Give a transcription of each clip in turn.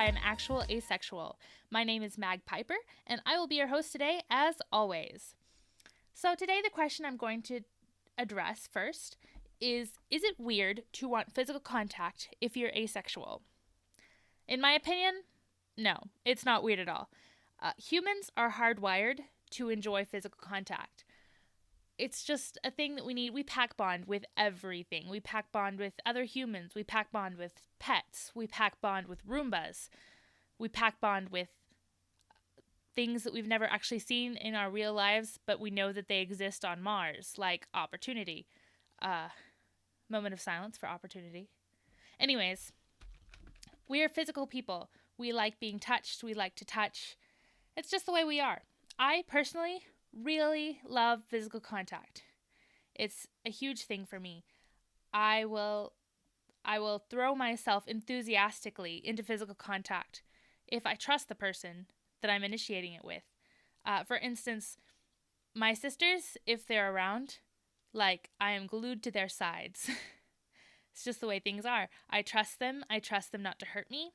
an actual asexual. My name is Mag Piper, and I will be your host today, as always. So, today, the question I'm going to address first is it weird to want physical contact if you're asexual? In my opinion, no, it's not weird at all. Humans are hardwired to enjoy physical contact. It's just a thing that we need. We pack bond with everything. We pack bond with other humans. We pack bond with pets. We pack bond with Roombas. We pack bond with things that we've never actually seen in our real lives, but we know that they exist on Mars, like Opportunity. Uh, Moment of silence for Opportunity. Anyways, we are physical people. We like being touched. We like to touch. It's just the way we are. I personally really love physical contact. It's a huge thing for me. I will throw myself enthusiastically into physical contact if I trust the person that I'm initiating it with. For instance, my sisters, if they're around, like, I am glued to their sides. It's just the way things are. I trust them. I trust them not to hurt me.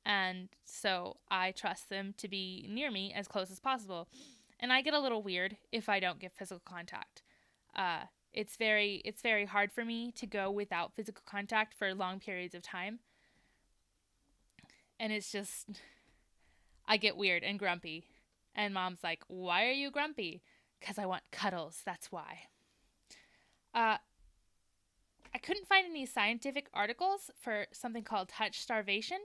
And so I trust them to be near me as close as possible. And I get a little weird if I don't get physical contact. It's very hard for me to go without physical contact for long periods of time. And it's just, I get weird and grumpy. And Mom's like, "Why are you grumpy?" "'Cause I want cuddles, that's why." I couldn't find any scientific articles for something called touch starvation.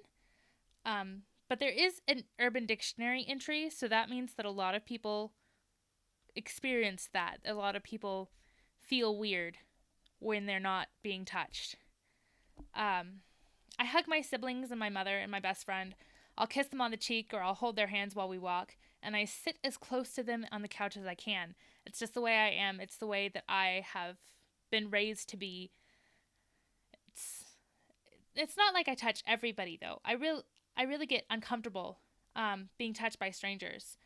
But there is an Urban Dictionary entry, so that means that a lot of people experience that. A lot of people feel weird when they're not being touched. I hug my siblings and my mother and my best friend. I'll kiss them on the cheek or I'll hold their hands while we walk, and I sit as close to them on the couch as I can. It's just the way I am. It's the way that I have been raised to be. It's not like I touch everybody though. I really get uncomfortable being touched by strangers.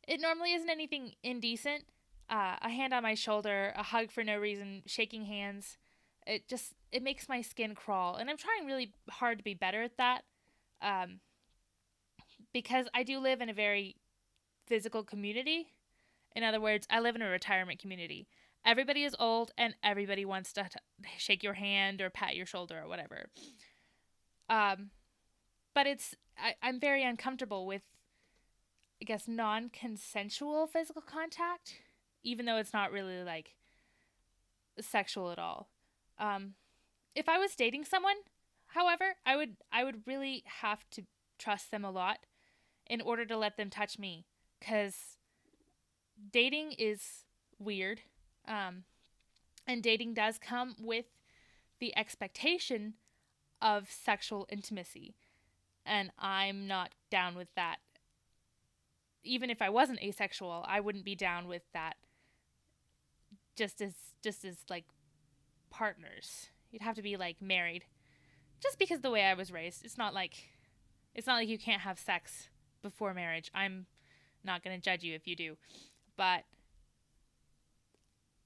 It normally isn't anything indecent. A hand on my shoulder, a hug for no reason, shaking hands. It makes my skin crawl, and I'm trying really hard to be better at that. Um, because I do live in a very physical community. In other words, I live in a retirement community. Everybody is old, and everybody wants to shake your hand or pat your shoulder or whatever. But I'm very uncomfortable with, I guess, non-consensual physical contact, even though it's not really like sexual at all. If I was dating someone, however, I would really have to trust them a lot in order to let them touch me, because dating is weird, and dating does come with the expectation of sexual intimacy, and I'm not down with that. Even if I wasn't asexual, I wouldn't be down with that. Just as like partners, you'd have to be like married. Just because the way I was raised, it's not like you can't have sex before marriage. I'm not going to judge you if you do, but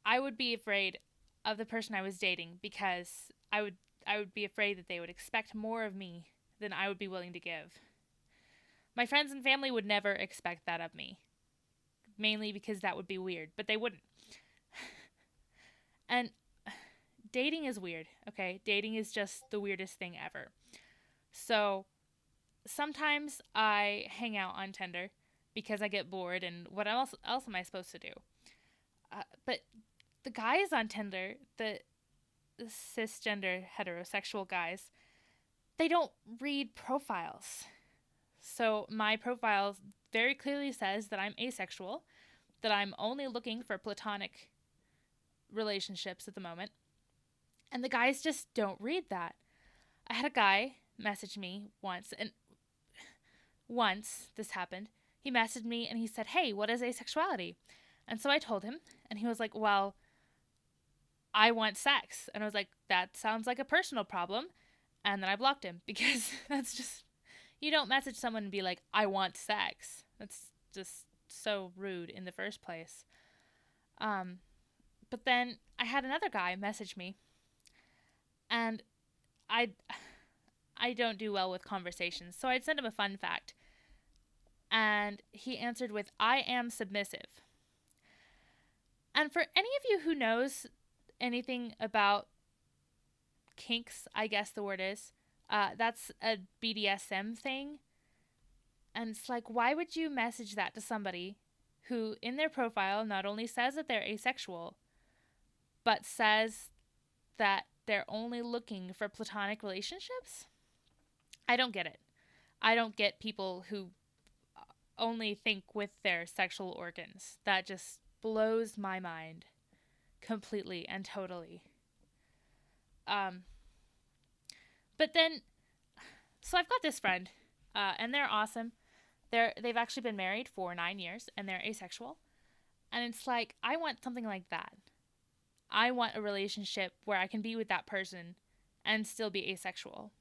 I would be afraid of the person I was dating because I would be afraid that they would expect more of me than I would be willing to give. My friends and family would never expect that of me, mainly because that would be weird, but they wouldn't. And dating is weird, okay? Dating is just the weirdest thing ever. So sometimes I hang out on Tinder because I get bored, and what else am I supposed to do? But the guys on Tinder, the cisgender heterosexual guys, they don't read profiles. So my profile very clearly says that I'm asexual, that I'm only looking for platonic relationships at the moment. And the guys just don't read that. I had a guy message me once, and once this happened, he messaged me and he said, "Hey, what is asexuality?" And so I told him, and he was like, "Well, I want sex." And I was like, "That sounds like a personal problem." And then I blocked him because that's just, you don't message someone and be like, "I want sex." That's just so rude in the first place. But then I had another guy message me, and I I don't do well with conversations. So I'd send him a fun fact. And he answered with, I am submissive. And for any of you who knows anything about kinks, I guess the word is, that's a BDSM thing. And it's like, why would you message that to somebody who in their profile not only says that they're asexual, but says that they're only looking for platonic relationships? I don't get it. I don't get people who only think with their sexual organs. That just blows my mind completely and totally. But then, so I've got this friend, and they're awesome. They've actually been married for 9 years, and they're asexual. And it's like, I want something like that. I want a relationship where I can be with that person and still be asexual.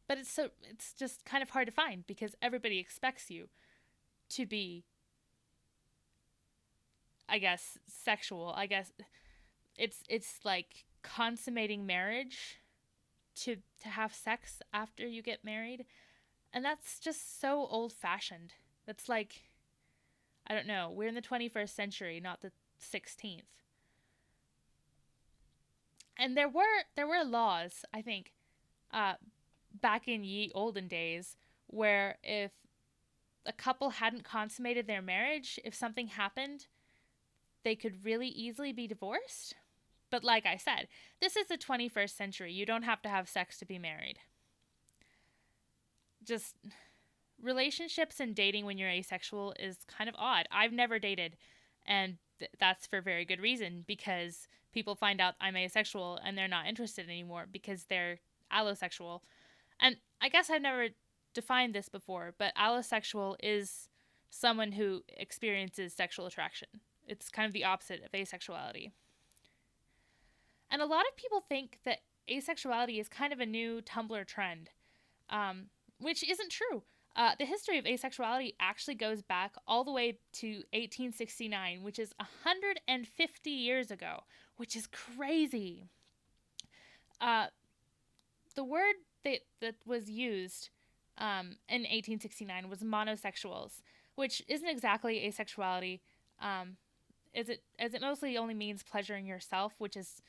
But it's just kind of hard to find because everybody expects you to be, I guess, sexual. I guess it's like consummating marriage to have sex after you get married. And that's just so old-fashioned. That's like, I don't know, we're in the 21st century, not the 16th. And there were laws, I think, back in ye olden days, where if a couple hadn't consummated their marriage, if something happened, they could really easily be divorced. But like I said, this is the 21st century. You don't have to have sex to be married. Just relationships and dating when you're asexual is kind of odd. I've never dated, and that's for very good reason, because people find out I'm asexual and they're not interested anymore because they're allosexual. And I guess I've never defined this before, but allosexual is someone who experiences sexual attraction. It's kind of the opposite of asexuality. And a lot of people think that asexuality is kind of a new Tumblr trend, which isn't true. The history of asexuality actually goes back all the way to 1869, which is 150 years ago, which is crazy. The word that was used in 1869 was monosexuals, which isn't exactly asexuality, as it mostly only means pleasuring yourself, which is...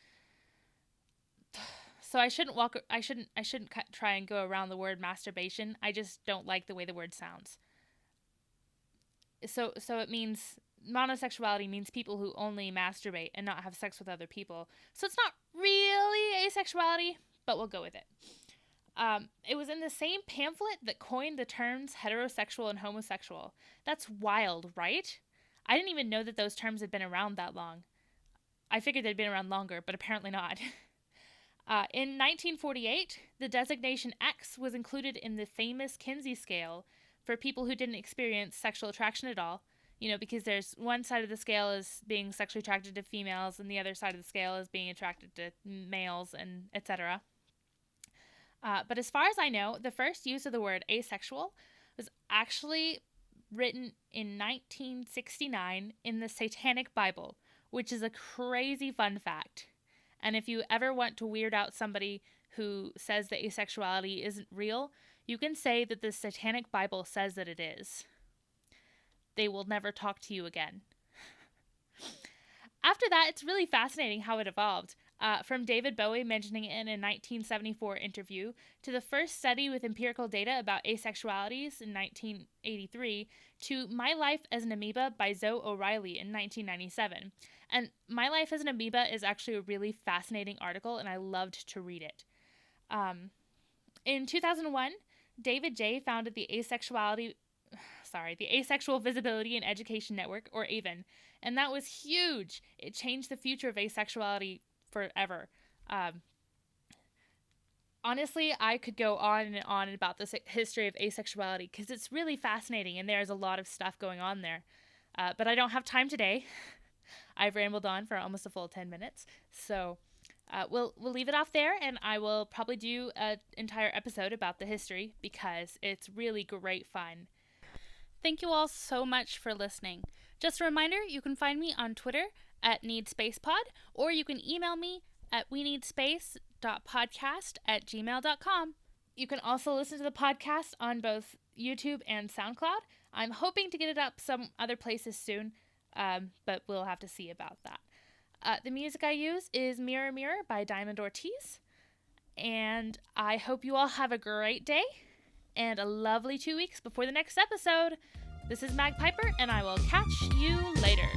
So I shouldn't try and go around the word masturbation. I just don't like the way the word sounds. So it means, monosexuality means people who only masturbate and not have sex with other people. So it's not really asexuality, but we'll go with it. It was in the same pamphlet that coined the terms heterosexual and homosexual. That's wild, right? I didn't even know that those terms had been around that long. I figured they'd been around longer, but apparently not. In 1948, the designation X was included in the famous Kinsey scale for people who didn't experience sexual attraction at all. You know, because there's one side of the scale is being sexually attracted to females, and the other side of the scale is being attracted to males, and etc. But as far as I know, the first use of the word asexual was actually written in 1969 in the Satanic Bible, which is a crazy fun fact. And if you ever want to weird out somebody who says that asexuality isn't real, you can say that the Satanic Bible says that it is. They will never talk to you again. After that, it's really fascinating how it evolved. From David Bowie mentioning it in a 1974 interview, to the first study with empirical data about asexualities in 1983, to My Life as an Amoeba by Zoe O'Reilly in 1997. And My Life as an Amoeba is actually a really fascinating article, and I loved to read it. In 2001, David J. founded the Asexual Visibility and Education Network, or AVEN, and that was huge. It changed the future of asexuality forever. Honestly, I could go on and on about the history of asexuality because it's really fascinating and there's a lot of stuff going on there. But I don't have time today. I've rambled on for almost a full 10 minutes. So we'll leave it off there, and I will probably do an entire episode about the history because it's really great fun. Thank you all so much for listening. Just a reminder, you can find me on Twitter at NeedSpacePod, or you can email me at weneedspace.podcast@gmail.com. You can also listen to the podcast on both YouTube and SoundCloud. I'm hoping to get it up some other places soon, but we'll have to see about that. The music I use is Mirror Mirror by Diamond Ortiz. And I hope you all have a great day and a lovely 2 weeks before the next episode. This is Mag Piper, and I will catch you later.